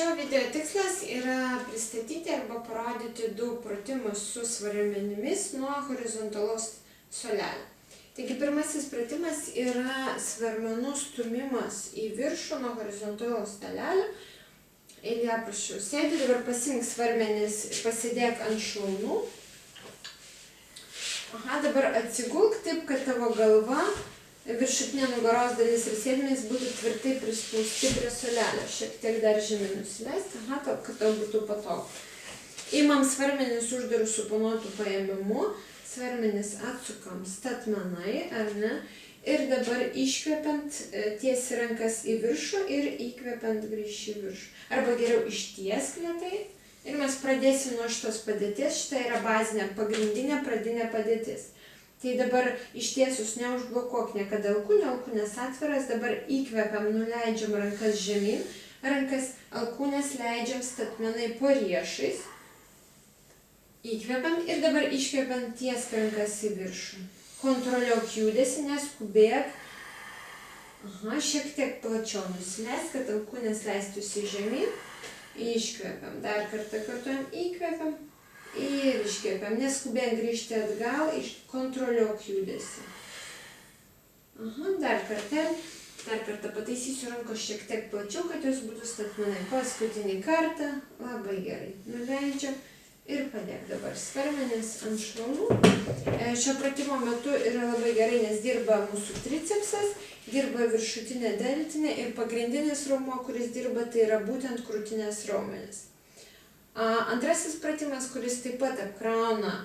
Šio video tikslas yra pristatyti arba parodyti du pratimus su svarmenimis nuo horizontalaus suolelio. Taigi pirmasis pratimas yra svarmenų stūmimas į viršų nuo horizontalaus suolelio. Ilja, prašau, sėdi, dabar pasink svarmenis, pasidėk ant šlaunų. Dabar atsigulk taip, kad tavo galva, viršutinė nugaros dalis ir sėdmenys būtų tvirtai prispausti prie suolelio. Šiek tiek dar žemyn nusileisti, kad tau būtų patogu. Imam svarmenis uždarų suponuotų paėmimu, svarmenis atsukam statmenai, ar ne? Ir dabar iškvepiant tiesi rankas į viršų ir įkvepiant grįžti į viršų. Arba geriau ištiesk lėtai. Ir mes pradėsim nuo šitos padėties. Šita yra bazinė, pagrindinė, pradinė padėtis. Tai dabar ištiesus neužblokuok niekada alkūnę, alkūnės atviras, dabar įkvepiam, nuleidžiam rankas žemyn, rankas alkūnės leidžiam statmenai po riešais. Įkvepiam ir dabar iškvepiam tiesk rankas į viršų. Kontroliuok judesį, neskubėk. Šiek tiek plačiau nusileisk, kad alkūnės leistųsi žemyn. Iškvepiam. Dar kartą kartuojam. Įkvepiam. Ir iškvepiam. Neskubėk grįžti atgal. Kontroliuok judesį. Dar kartą pataisysiu rankos šiek tiek plačiau, kad jos būtų statmenai. Paskutinį kartą. Labai gerai. Nuleidžiam. Ir padėk dabar svarmenis ant šlaunų. Šio pratimo metu yra labai gerai, nes dirba mūsų tricepsas, dirba viršutinė deltinė ir pagrindinis raumuo, kuris dirba, tai yra būtent krūtinės raumenis. Antrasis pratimas, kuris taip pat apkrauna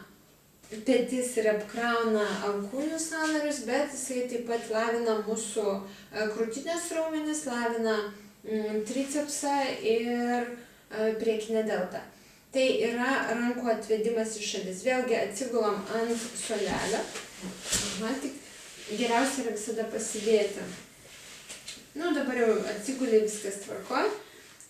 petis ir apkrauna alkūnių sąnarius, bet jisai taip pat lavina mūsų krūtinės raumenis, lavina tricepsą ir priekinę deltą. Tai yra rankų atvedimas į šalis. Vėlgi atsigulam ant suolelio. Tik geriausia yra visada pasidėti. Dabar jau atsigulė, viskas tvarkoj.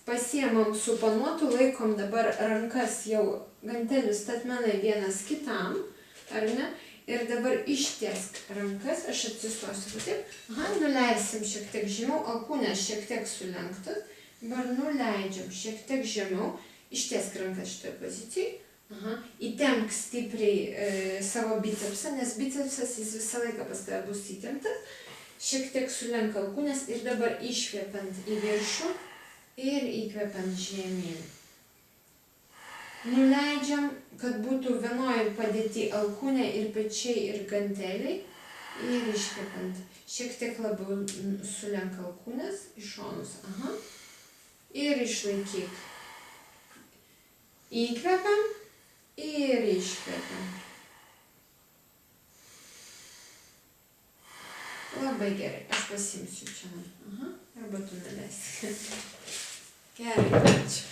Pasiemam suponuotų, laikom dabar rankas jau gantelių statmenai vienas kitam, ar ne? Ir dabar ištiesk rankas, aš atsistosiu taip. Nuleisim šiek tiek žemiau, alkūnės šiek tiek sulenktas. Dabar nuleidžiam šiek tiek žemiau. Ištiesk rankas šitoje pozicijai. Įtempk stipriai savo bicepsą, nes bicepsas jis visą laiką pas tave bus įtemptas. Šiek tiek sulenk alkūnės ir dabar iškvepiant į viršų ir įkvepiant žemyn. Nuleidžiam, kad būtų vienoje padėti alkūnė ir pečiai ir ganteliai. Ir iškvepiant. Šiek tiek labiau sulenk alkūnės į šonus. Ir išlaikyk. Įkvepiam ir iškvepiam. Labai gerai. Aš pasiimsiu čia. Arba tu nuleisi. Gerai, ačiū.